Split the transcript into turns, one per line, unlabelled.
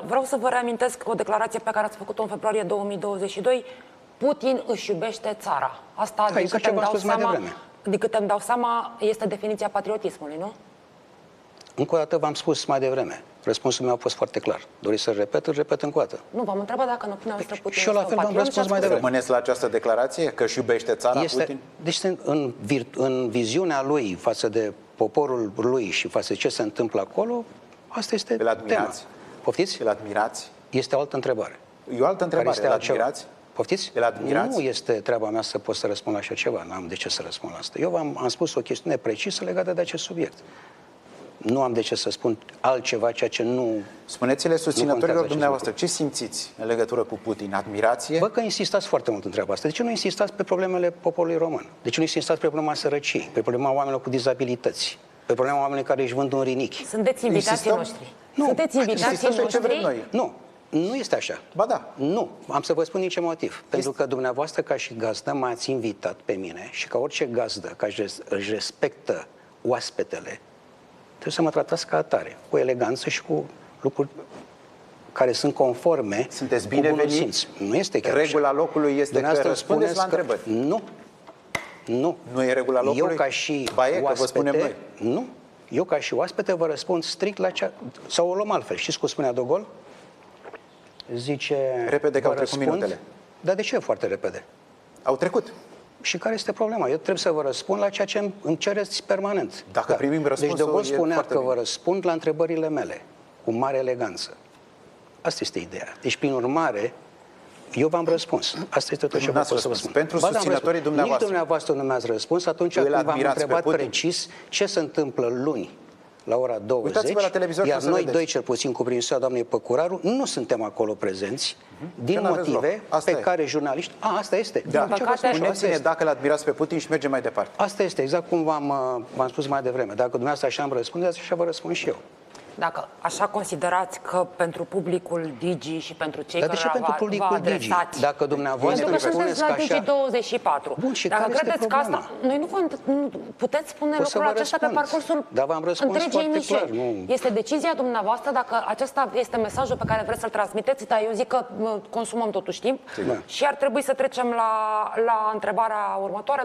Vreau să vă reamintesc o declarație pe care ați făcut-o în februarie 2022. Putin își iubește țara. Asta, din câte îmi dau seama, este definiția patriotismului, nu?
Încă o dată v-am spus mai devreme. Răspunsul meu a fost foarte clar. Doriți să-l repet? Îl repet încă o dată.
Nu, v-am întrebat dacă în opinia noastră Putin
și eu la fel v-am răspuns mai devreme.
Rămâneți la această declarație că își iubește țara, Putin?
Deci în viziunea lui față de poporul lui și față de ce se întâmplă acolo, asta este tema. Poftiți?
Îl admirați?
Este o altă întrebare.
E o altă întrebare. Îl admirați?
Poftiți?
Îl admirați?
Nu este treaba mea să pot să răspund la așa ceva. N-am de ce să răspund la asta. Eu am spus o chestiune precisă legată de acest subiect. Nu am de ce să spun altceva, ceea ce nu...
Spuneți-le susținătorilor dumneavoastră, ce simțiți în legătură cu Putin? Admirație?
Bă, că insistați foarte mult în treaba asta. De ce nu insistați pe problemele poporului român? De ce nu insistați pe problema sărăciei, pe problema oamenilor cu dizabilități, pe problema oamenilor care își vând un rinichi?
Sunteți invitații noștri.
Nu.
Sunteți invitații noștri?
Nu. Nu este așa.
Ba da.
Nu. Am să vă spun din ce motiv. Pentru că dumneavoastră, ca și gazdă, m-ați invitat pe mine și ca orice gazdă care își respectă oaspetele, trebuie să mă tratați ca atare, cu eleganță și cu lucruri care sunt conforme.
Sunteți bineveniți?
Nu este chiar
regula
așa.
locului este că răspundeți la întrebări.
Nu. Nu.
Nu e regula locului?
Eu ca și
oaspete, că vă spunem noi.
Nu. Eu ca și oaspete vă răspund strict la cea... Sau o luăm altfel. Știți cum spunea De Gaulle? Zice...
Repede că au trecut minutele.
Dar de ce foarte repede?
Au trecut.
Și care este problema? Eu trebuie să vă răspund la ceea ce îmi cereți permanent.
Dacă primim răspunsul,
deci De Gaulle spunea că
bine.
vă răspund la întrebările mele, cu mare eleganță. Asta este ideea. Deci, prin urmare, eu v-am răspuns. Asta este tot ce vă pot să vă spun.
Pentru susținătorii dumneavoastră.
Nici dumneavoastră nu mi-ați răspuns atunci când v-am întrebat precis ce se întâmplă luni la ora 20, iar noi doi, cel puțin cu prinsiunea doamnei Păcuraru, nu suntem acolo prezenți, din motive pe care jurnaliști... asta este.
Da. Spuneți-ne dacă l-admirați pe Putin și mergem mai departe.
Asta este, exact cum v-am spus mai devreme. Dacă dumneavoastră așa îmi răspundeți, așa vă răspund și eu.
Dacă așa considerați că pentru publicul Digi și pentru cei care vă adresați...
Dacă dumneavoastră
pentru că sunteți la Digi 24.
Bun, și
dacă
care
credeți că asta... Noi nu puteți spune lucrul acesta pe parcursul întregii emisiuni. Este decizia dumneavoastră dacă acesta este mesajul pe care vreți să-l transmiteți, dar eu zic că consumăm totuși timp și ar trebui să trecem la întrebarea următoare.